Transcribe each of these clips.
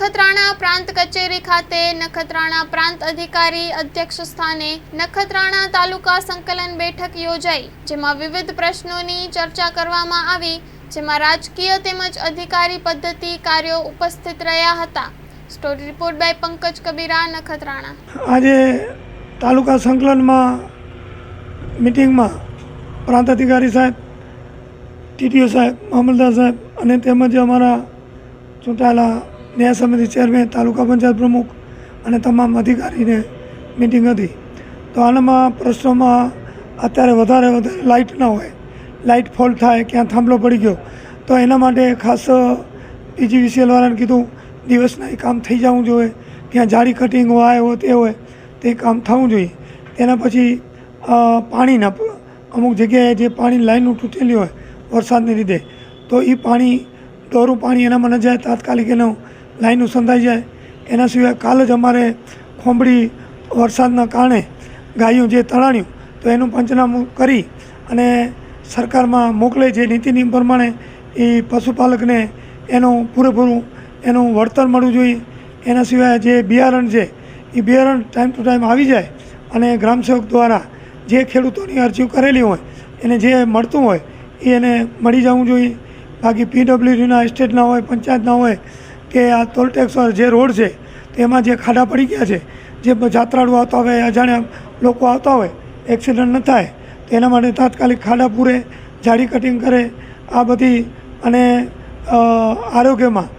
નખત્રાણા પ્રાંત કચેરી ખાતે નખત્રાણા પ્રાંત અધિકારી અધ્યક્ષ સ્થાને નખત્રાણા તાલુકા સંકલન બેઠક યોજાઈ, જેમાં વિવિધ પ્રશ્નોની ચર્ચા કરવામાં આવી, જેમાં રાજકીય તેમજ અધિકારી પદ્ધતિ કાર્યો ઉપસ્થિત રહ્યા હતા। Story report by Pankaj Kabira, Nakhatrana. આજે તાલુકા સંકલનમાં મીટિંગમાં પ્રાંત અધિકારી સાહેબ, ટીટીઓ સાહેબ, મામલતદાર સાહેબ અને તેમજ અમારા ચૂંટાયેલા ન્યાય સમિતિ ચેરમેન, તાલુકા પંચાયત પ્રમુખ અને તમામ અધિકારીને મીટિંગ હતી। તો આનામાં પ્રશ્નોમાં અત્યારે વધારે લાઇટ ના હોય, લાઇટ ફોલ્ટ થાય, ક્યાં થાંભલો પડી ગયો, તો એના માટે ખાસ પીજીવીસીએલવાળાને કીધું દિવસના એ કામ થઈ જવું જોઈએ, ક્યાં જાળી કટિંગ હોય તે હોય તે કામ થવું જોઈએ। તેના પછી પાણીના અમુક જગ્યાએ જે પાણી લાઈનો તૂટેલી હોય વરસાદને લીધે, તો એ પાણી દોરું પાણી એનામાં ન જાય, તાત્કાલિક એનું લાઈનો સંધાઈ જાય। એના સિવાય કાલ જ અમારે ખોંભળી વરસાદના કારણે ગાયું જે તણાણ્યું, તો એનું પંચનામું કરી અને સરકારમાં મોકલે, જે નીતિ નિયમ પ્રમાણે એ પશુપાલકને એનું પૂરેપૂરું એનું વળતર મળવું જોઈએ। એના સિવાય જે બિયારણ છે એ બિયારણ ટાઈમ ટુ ટાઈમ આવી જાય અને ગ્રામસેવક દ્વારા જે ખેડૂતોની અરજીઓ કરેલી હોય એને જે મળતું હોય એ એને મળી જવું જોઈએ। બાકી પીડબ્લ્યુડીના એસ્ટેટના હોય, પંચાયતના હોય કે આ ટોલ ટેક્સ જે રોડ છે તેમાં જે ખાડા પડી ગયા છે, જે જાત્રાળુ આવતા હોય, અજાણ્યા લોકો આવતા હોય, એક્સિડન્ટ ન થાય તેના માટે તાત્કાલિક ખાડા પૂરે, જાળી કટિંગ કરે આ બધી। અને આરોગ્યમાં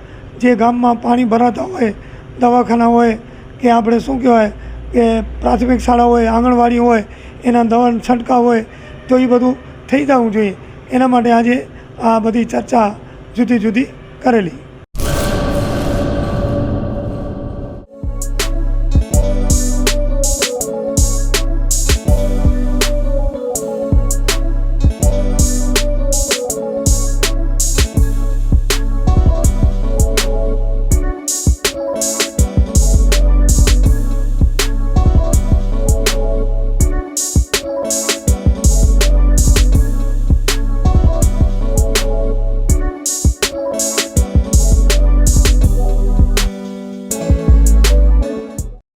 જે ગામમાં પાણી ભરાતા હોય, દવાખાના હોય કે આપણે શું કહેવાય કે પ્રાથમિક શાળા હોય, આંગણવાડી હોય, એના દવાનો છંટકાવ હોય, તો એ બધું થઈ જવું જોઈએ। એના માટે આજે આ બધી ચર્ચા જુદી જુદી કરેલી।